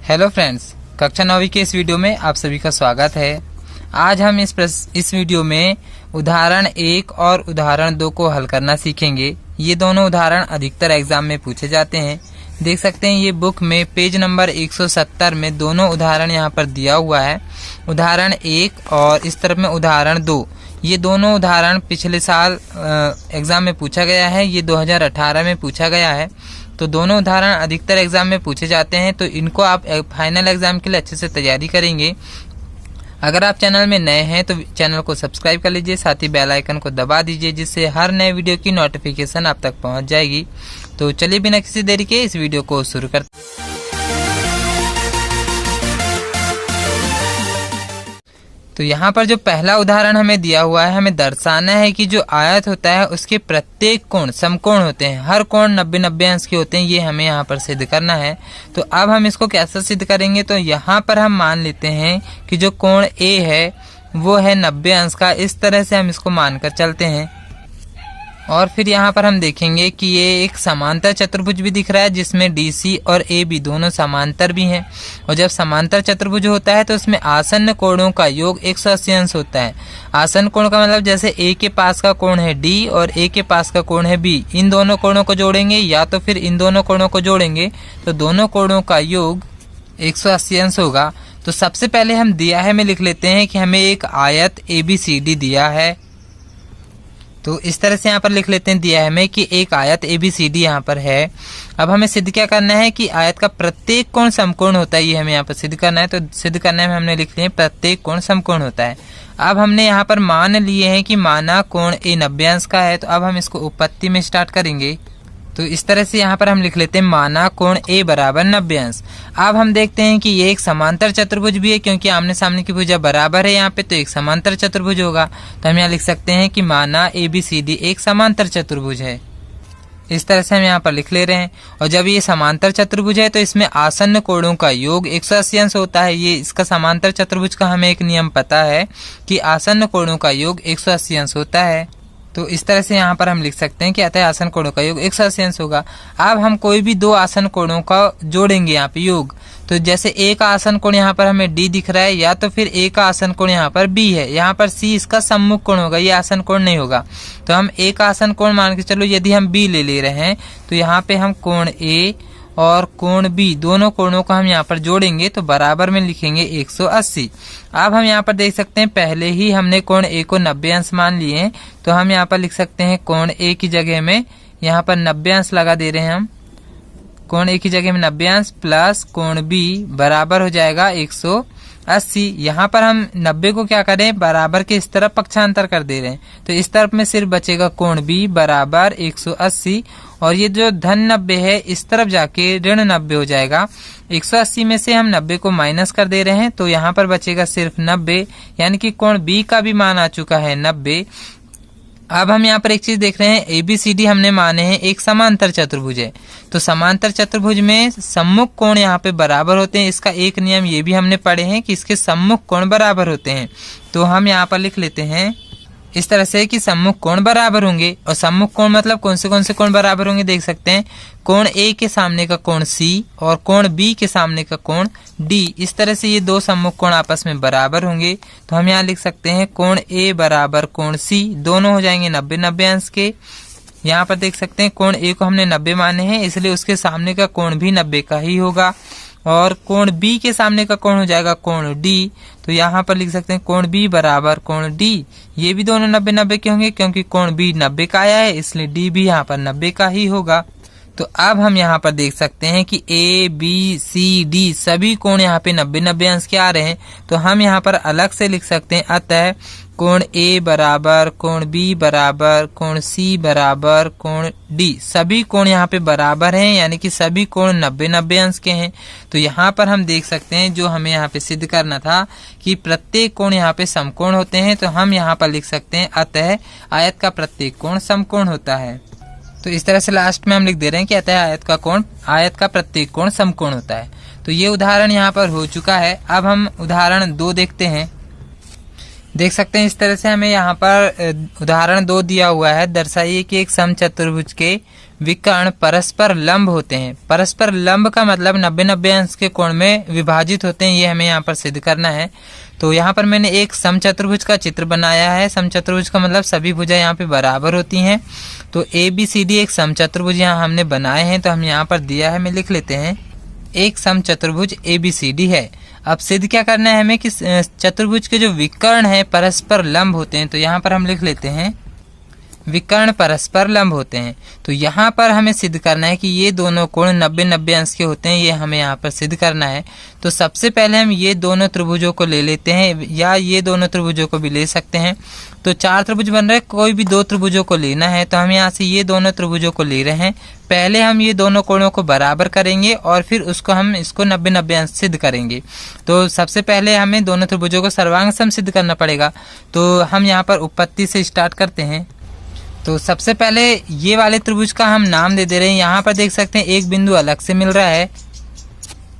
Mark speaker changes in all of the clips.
Speaker 1: Hello friends, कक्षा 9वीं के इस वीडियो में आप सभी का स्वागत है। आज हम इस वीडियो में उदाहरण 1 और उदाहरण 2 को हल करना सीखेंगे। ये दोनों उदाहरण अधिकतर एग्जाम में पूछे जाते हैं। देख सकते हैं ये बुक में पेज नंबर 170 में दोनों उदाहरण यहाँ पर दिया हुआ है। उदाहरण 1 और इस तरफ में उदाहरण 2। ये दोनों उदाहरण पिछले साल एग्जाम में पूछा गया है। ये 2018 में पूछा गया है। तो दोनों उदाहरण अधिकतर एग्जाम में पूछे जाते हैं, तो इनको आप फाइनल एग्जाम के लिए अच्छे से तैयारी करेंगे। अगर आप चैनल में नए हैं तो चैनल को सब्सक्राइब कर लीजिए, साथ ही बेल आइकन को दबा दीजिए, जिससे हर नए वीडियो की नोटिफिकेशन आप तक पहुंच जाएगी। तो चलिए बिना किसी देरी के इस वीडियो को शुरू करते हैं। तो यहाँ पर जो पहला उदाहरण हमें दिया हुआ है, हमें दर्शाना है कि जो आयत होता है उसके प्रत्येक कोण समकोण होते हैं। हर कोण 90-90 अंश के होते हैं। ये हमें यहाँ पर सिद्ध करना है। तो अब हम इसको कैसे सिद्ध करेंगे? तो यहाँ पर हम मान लेते हैं कि जो कोण A है वो है 90 अंश का। इस तरह से हम इसको मानकर चलते हैं। और फिर यहाँ पर हम देखेंगे कि ये एक समांतर चतुर्भुज भी दिख रहा है, जिसमें DC और AB दोनों समांतर भी हैं। और जब समांतर चतुर्भुज होता है तो उसमें आसन्न कोणों का योग 180 अंश होता है। आसन्न कोण का मतलब जैसे A के पास का कोण है D और A के पास का कोण है B। इन दोनों कोणों को जोड़ेंगे या तो फिर इन दोनों कोणों को जोड़ेंगे तो दोनों कोणों का योग 180 अंश होगा। तो सबसे पहले हम दिया है में लिख लेते हैं कि हमें एक आयत ABCD दिया है। तो इस तरह से यहाँ पर लिख लेते हैं दिया है हमें कि एक आयत ABCD यहाँ पर है। अब हमें सिद्ध क्या करना है कि आयत का प्रत्येक कोण समकोण होता है। ये हमें यहाँ पर सिद्ध करना है। तो सिद्ध करने में हमने लिख लिया प्रत्येक कोण समकोण होता है। अब हमने यहाँ पर मान लिए हैं कि माना कोण A 90 अंश का है। तो अब हम इसको उपपत्ति में स्टार्ट करेंगे। तो इस तरह से यहाँ पर हम लिख लेते हैं माना कोण A बराबर 90 अंश। अब हम देखते हैं कि ये एक समांतर चतुर्भुज भी है, क्योंकि आमने सामने की भुजा बराबर है यहाँ पे, तो एक समांतर चतुर्भुज होगा। तो हम यहाँ लिख सकते हैं कि माना ABCD एक समांतर चतुर्भुज है। इस तरह से हम यहाँ पर लिख ले रहे हैं। और जब ये समांतर चतुर्भुज है तो इसमें आसन्न कोणों का योग 180 अंश होता है। ये इसका समांतर चतुर्भुज का हमें एक नियम पता है कि आसन्न कोणों का योग 180 अंश होता है। तो इस तरह से यहाँ पर हम लिख सकते हैं कि अतः आसन्न कोणों का योग 180 अंश होगा। अब हम कोई भी दो आसन्न कोणों का जोड़ेंगे यहाँ पे योग। तो जैसे A का आसन्न कोण यहाँ पर हमें D दिख रहा है, या तो फिर A का आसन्न कोण यहाँ पर B है। यहाँ पर C इसका सम्मुख कोण होगा, ये आसन्न कोण नहीं होगा। तो हम A का आसन्न कोण मान के चलो यदि हम B ले रहे हैं तो यहाँ पे हम कोण A और कोण B दोनों कोणों को हम यहाँ पर जोड़ेंगे तो बराबर में लिखेंगे 180। अब हम यहाँ पर देख सकते हैं पहले ही हमने कोण A को 90 अंश मान लिए हैं। तो हम यहाँ पर लिख सकते हैं कोण A की जगह में यहाँ पर 90 अंश लगा दे रहे हैं हम। कोण A की जगह में 90 अंश प्लस कोण B बराबर हो जाएगा 180। यहाँ पर हम 90 को क्या करें, बराबर के इस तरफ पक्षांतर कर दे रहे हैं। तो इस तरफ में सिर्फ बचेगा कोण B बराबर 180। और ये जो धन 90 है इस तरफ जाके ऋण 90 हो जाएगा। 180 में से हम 90 को माइनस कर दे रहे हैं तो यहाँ पर बचेगा सिर्फ 90, यानी कि कोण B का भी मान आ चुका है 90। अब हम यहाँ पर एक चीज देख रहे हैं, ABCD हमने माने हैं एक समांतर चतुर्भुज है। तो समांतर चतुर्भुज में सम्मुख कोण यहाँ पे बराबर होते हैं। इसका एक नियम ये भी हमने पढ़े हैं कि इसके सम्मुख कोण बराबर होते हैं। तो हम यहाँ पर लिख लेते हैं इस तरह से कि सम्मुख कोण बराबर होंगे। और सम्मुख कोण मतलब कौन से कोण बराबर होंगे, देख सकते हैं कोण A के सामने का कोण C और कोण B के सामने का कोण D। इस तरह से ये दो सम्मुख कोण आपस में बराबर होंगे। तो हम यहाँ लिख सकते हैं कोण A बराबर कोण C, दोनों हो जाएंगे 90-90 अंश के। यहाँ पर देख सकते हैं कोण A को हमने 90 माने हैं, इसलिए उसके सामने का कोण भी 90 का ही होगा। और कोण B के सामने का कोण हो जाएगा कोण D। तो यहाँ पर लिख सकते हैं कोण B बराबर कोण D। ये भी दोनों 90-90 के होंगे, क्योंकि कोण B 90 का आया है, इसलिए D भी यहाँ पर 90 का ही होगा। तो अब हम यहाँ पर देख सकते हैं कि ABCD सभी कोण यहाँ पे 90-90 अंश के आ रहे हैं। तो हम यहाँ पर अलग से लिख सकते हैं, अतः कोण A बराबर कोण B बराबर कोण C बराबर कोण D। सभी कोण यहाँ पे बराबर हैं, यानी कि सभी कोण 90-90 अंश के हैं। तो यहाँ पर हम देख सकते हैं जो हमें यहाँ पे सिद्ध करना था कि प्रत्येक कोण यहाँ पे समकोण होते हैं। तो हम यहाँ पर लिख सकते हैं अतः आयत का प्रत्येक कोण समकोण होता है। तो इस तरह से लास्ट में हम लिख दे रहे हैं कि अतः आयत का प्रत्येक कोण समकोण होता है। तो ये उदाहरण यहाँ पर हो चुका है। अब हम उदाहरण 2 देखते हैं। देख सकते हैं इस तरह से हमें यहाँ पर उदाहरण 2 दिया हुआ है। दर्शाइए कि एक समचतुर्भुज के विकर्ण परस्पर लंब होते हैं। परस्पर लंब का मतलब 90-90 अंश के कोण में विभाजित होते हैं, ये हमें यहाँ पर सिद्ध करना है। तो यहाँ पर मैंने एक समचतुर्भुज का चित्र बनाया है। समचतुर्भुज का मतलब सभी भुजा यहाँ पे बराबर होती हैं। तो ABCD एक समचतुर्भुज यहाँ हमने बनाए हैं। तो हम यहाँ पर दिया है, मैं लिख लेते हैं, एक समचतुर्भुज ABCD है। अब सिद्ध क्या करना है हमें कि चतुर्भुज के जो विकर्ण है परस्पर लंब होते हैं। तो यहाँ पर हम लिख लेते हैं विकर्ण परस्पर लंब होते हैं। तो यहाँ पर हमें सिद्ध करना है कि ये दोनों कोण 90-90 अंश के होते हैं, ये हमें यहाँ पर सिद्ध करना है। तो सबसे पहले हम ये दोनों त्रिभुजों को ले लेते हैं, या ये दोनों त्रिभुजों को भी ले सकते हैं। तो 4 त्रिभुज बन रहे हैं, कोई भी 2 त्रिभुजों को लेना है। तो हम यहाँ से ये दोनों त्रिभुजों को ले रहे हैं। पहले हम ये दोनों कोणों को बराबर करेंगे और फिर उसको हम इसको 90-90 अंश सिद्ध करेंगे। तो सबसे पहले हमें दोनों त्रिभुजों को सर्वांग सम सिद्ध करना पड़ेगा। तो हम यहाँ पर उत्पत्ति से स्टार्ट करते हैं। तो सबसे पहले ये वाले त्रिभुज का हम नाम दे रहे हैं। यहाँ पर देख सकते हैं एक बिंदु अलग से मिल रहा है,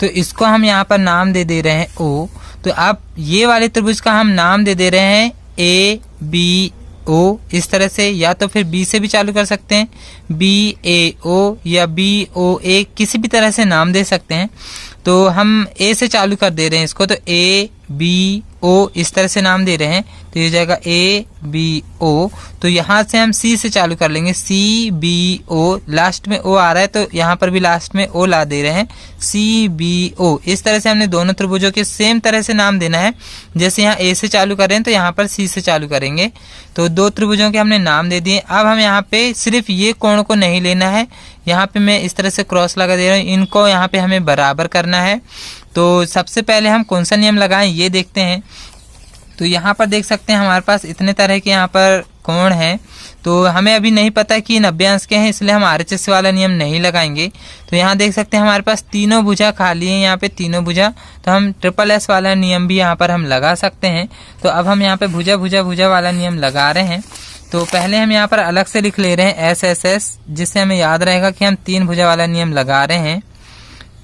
Speaker 1: तो इसको हम यहाँ पर नाम दे रहे हैं O। तो अब ये वाले त्रिभुज का हम नाम दे रहे हैं ABO, इस तरह से, या तो फिर B से भी चालू कर सकते हैं, BAO या BOA, किसी भी तरह से नाम दे सकते हैं। तो हम A से चालू कर दे रहे हैं इसको, तो ABO इस तरह से नाम दे रहे हैं। तो ये जाएगा ABO। तो यहाँ से हम C से चालू कर लेंगे, CBO, लास्ट में O आ रहा है तो यहाँ पर भी लास्ट में O ला दे रहे हैं, CBO। इस तरह से हमने दोनों त्रिभुजों के सेम तरह से नाम देना है। जैसे यहाँ A से चालू कर रहे हैं तो यहाँ पर C से चालू करेंगे। तो 2 त्रिभुजों के हमने नाम दे दिए। अब हम यहाँ पे सिर्फ ये कोण को नहीं लेना है, यहाँ पे मैं इस तरह से क्रॉस लगा दे रहा हूँ, इनको यहाँ पे हमें बराबर करना है। तो सबसे पहले हम कौन सा नियम लगाएं ये देखते हैं। तो यहाँ पर देख सकते हैं हमारे पास इतने तरह के यहाँ पर कोण हैं। तो हमें अभी नहीं पता कि 90 अंश के हैं, इसलिए हम RHS वाला नियम नहीं लगाएंगे। तो यहाँ देख सकते हैं हमारे पास तीनों भुजा खाली हैं, यहाँ पे तीनों भुजा। तो हम SSS वाला नियम भी यहाँ पर हम लगा सकते हैं। तो अब हम यहाँ पे भुजा भुजा भुजा वाला नियम लगा रहे हैं। तो पहले हम यहाँ पर अलग से लिख ले रहे हैं SSS, जिससे हमें याद रहेगा कि हम 3 भुजा वाला नियम लगा रहे हैं।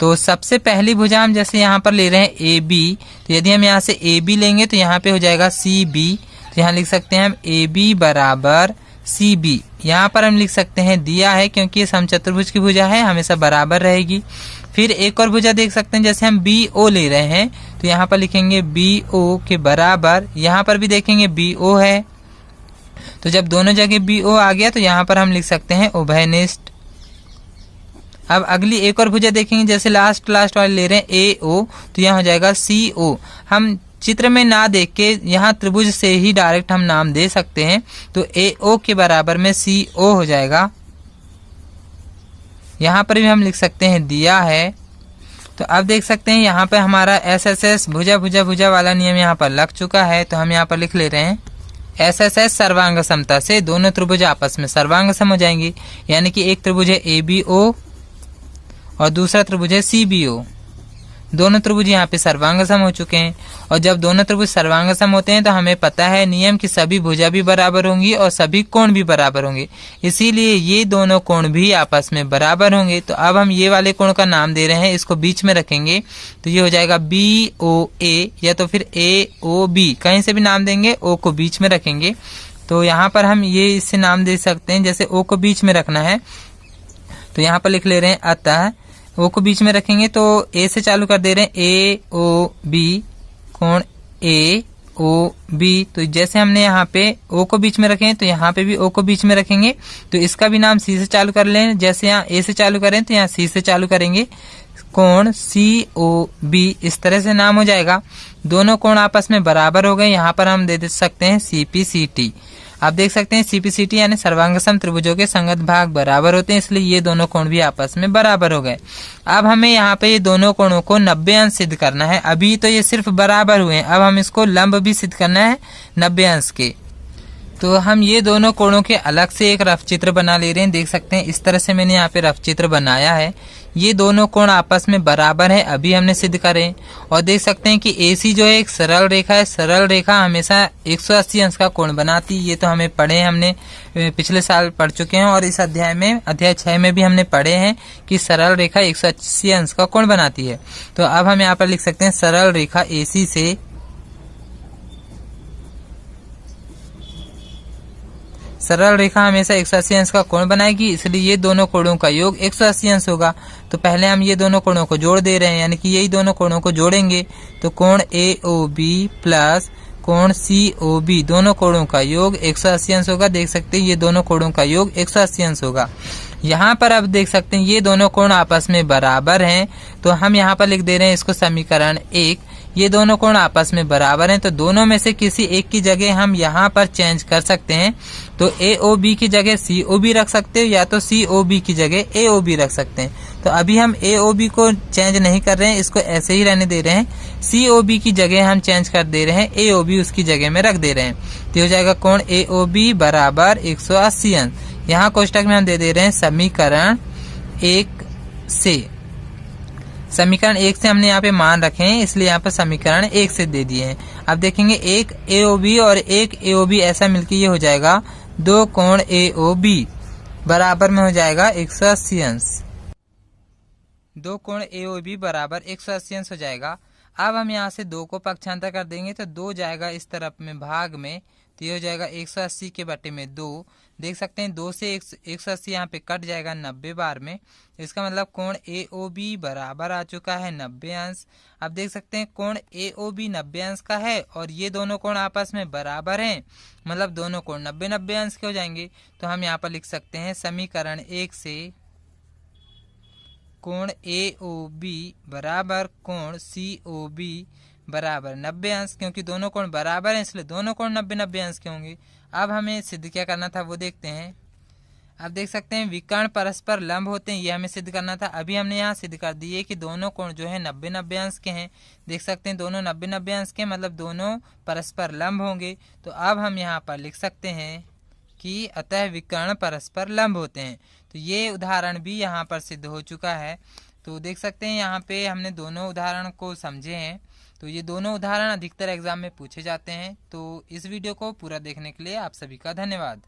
Speaker 1: तो सबसे पहली भुजा हम जैसे यहाँ पर ले रहे हैं AB, तो यदि हम यहाँ से AB लेंगे तो यहाँ पे हो जाएगा CB। तो यहाँ लिख सकते हैं हम AB बराबर CB। यहाँ पर हम लिख सकते हैं दिया है, क्योंकि ये समचतुर्भुज की भुजा है, हमेशा बराबर रहेगी। फिर एक और भुजा देख सकते हैं, जैसे हम BO ले रहे हैं तो यहाँ पर लिखेंगे BO के बराबर, यहाँ पर भी देखेंगे BO है। तो जब दोनों जगह BO आ गया तो यहाँ पर हम लिख सकते हैं उभयनिष्ठ। अब अगली एक और भुजा देखेंगे, जैसे लास्ट वाले ले रहे हैं AO, तो यहाँ हो जाएगा CO। हम चित्र में ना देख के यहाँ त्रिभुज से ही डायरेक्ट हम नाम दे सकते हैं। तो AO के बराबर में CO हो जाएगा। यहाँ पर भी हम लिख सकते हैं दिया है। तो अब देख सकते हैं यहाँ पे हमारा SSS भुजा भुजा भुजा वाला नियम यहाँ पर लग चुका है। तो हम यहाँ पर लिख ले रहे हैं SSS सर्वांग समता से दोनों त्रिभुज आपस में सर्वांग सम हो जाएंगे। यानी कि एक त्रिभुज है ABO और दूसरा त्रिभुज है CBO। दोनों त्रिभुज यहाँ पे सर्वांगसम हो चुके हैं। और जब दोनों त्रिभुज सर्वांगसम होते हैं तो हमें पता है नियम कि सभी भुजा भी बराबर होंगी और सभी कोण भी बराबर होंगे, इसीलिए ये दोनों कोण भी आपस में बराबर होंगे। तो अब हम ये वाले कोण का नाम दे रहे हैं, इसको बीच में रखेंगे तो ये हो जाएगा BOA, या तो फिर AOB, कहीं से भी नाम देंगे, O को बीच में रखेंगे। तो यहाँ पर हम ये इससे नाम दे सकते हैं, जैसे O को बीच में रखना है तो यहाँ पर लिख ले रहे हैं अतः O को बीच में रखेंगे। तो A से चालू कर दे रहे हैं AOB कोण AOB। तो जैसे हमने यहाँ पे O को बीच में रखे तो यहाँ पे भी O को बीच में रखेंगे। तो इसका भी नाम C से चालू कर लें, जैसे यहाँ A से चालू करें तो यहाँ C से चालू करेंगे, कोण COB, इस तरह से नाम हो जाएगा। दोनों कोण आपस में बराबर हो गए। यहाँ पर हम दे सकते हैं CPCT। आप देख सकते हैं CPCT यानी सर्वांगसम त्रिभुजों के संगत भाग बराबर होते हैं, इसलिए ये दोनों कोण भी आपस में बराबर हो गए। अब हमें यहाँ पे ये दोनों कोणों को 90 अंश सिद्ध करना है। अभी तो ये सिर्फ बराबर हुए हैं, अब हम इसको लंब भी सिद्ध करना है 90 अंश के। तो हम ये दोनों कोणों के अलग से एक रफ चित्र बना ले रहे हैं। देख सकते हैं इस तरह से मैंने यहाँ पे रफ चित्र बनाया है। ये दोनों कोण आपस में बराबर है, अभी हमने सिद्ध करे। और देख सकते हैं कि AC जो है एक सरल रेखा है, सरल रेखा हमेशा 180 अंश का कोण बनाती है। ये तो हमें पढ़े, हमने पिछले साल पढ़ चुके हैं और इस अध्याय में अध्याय 6 में भी हमने पढ़े हैं कि सरल रेखा 180 अंश का कोण बनाती है। तो अब हम यहाँ पर लिख सकते हैं सरल रेखा AC से सरल रेखा हमेशा 180 अंश का कोण बनाएगी, इसलिए ये दोनों कोणों का योग 180 अंश होगा। तो पहले हम ये दोनों कोणों को जोड़ दे रहे हैं, यानी कि यही दोनों कोणों को जोड़ेंगे तो कोण AOB प्लस कोण COB दोनों कोणों का योग 180 अंश होगा। देख सकते हैं ये दोनों कोणों का योग 180 अंश होगा। यहाँ पर अब देख सकते हैं ये दोनों कोण आपस में बराबर हैं, तो हम यहाँ पर लिख दे रहे हैं इसको समीकरण 1। ये दोनों कोण आपस में बराबर हैं, तो दोनों में से किसी एक की जगह हम यहाँ पर चेंज कर सकते हैं। तो AOB की जगह COB रख सकते हो, या तो COB की जगह AOB रख सकते हैं। तो अभी हम AOB को चेंज नहीं कर रहे हैं, इसको ऐसे ही रहने दे रहे हैं। COB की जगह हम चेंज कर दे रहे हैं, AOB उसकी जगह में रख दे रहे हैं। तो हो जाएगा कोण AOB बराबर 180 अंश। यहाँ कोष्टक में हम दे दे रहे हैं समीकरण 1 से। समीकरण 1 से हमने यहाँ पे मान रखे हैं, इसलिए यहाँ पर समीकरण 1 से दे दिए हैं। अब देखेंगे एक AOB और एक AOB ऐसा मिलकर ये हो जाएगा 2 कोण AOB बराबर में हो जाएगा 180 अंश। 2 कोण AOB बराबर 180 अंश हो जाएगा। अब हम यहाँ से 2 को पक्षांतर कर देंगे तो 2 जाएगा इस तरफ में भाग में, तो ये हो जाएगा 180 के बटे में 2। देख सकते हैं 2 से 180 यहाँ पे कट जाएगा 90 बार में। इसका मतलब कोण AOB बराबर आ चुका है 90 अंश। अब देख सकते हैं कोण AOB 90 अंश का है और ये दोनों कोण आपस में बराबर हैं, मतलब दोनों कोण 90-90 अंश के हो जाएंगे। तो हम यहाँ पर लिख सकते हैं समीकरण 1 से कोण AOB बराबर कोण COB बराबर 90 अंश, क्योंकि दोनों कोण बराबर हैं इसलिए दोनों कोण 90-90 अंश के होंगे। अब हमें सिद्ध क्या करना था वो देखते हैं। अब देख सकते हैं विकर्ण परस्पर लंब होते हैं, ये हमें सिद्ध करना था। अभी हमने यहाँ सिद्ध कर दिए कि दोनों कोण जो है 90-90 अंश के हैं। देख सकते हैं दोनों 90-90 अंश के, मतलब दोनों परस्पर लंब होंगे। तो अब हम यहाँ पर लिख सकते हैं कि अतः विकर्ण परस्पर लंब होते हैं। तो ये उदाहरण भी यहाँ पर सिद्ध हो चुका है। तो देख सकते हैं यहाँ पे हमने दोनों उदाहरण को समझे हैं। तो ये दोनों उदाहरण अधिकतर एग्जाम में पूछे जाते हैं। तो इस वीडियो को पूरा देखने के लिए आप सभी का धन्यवाद।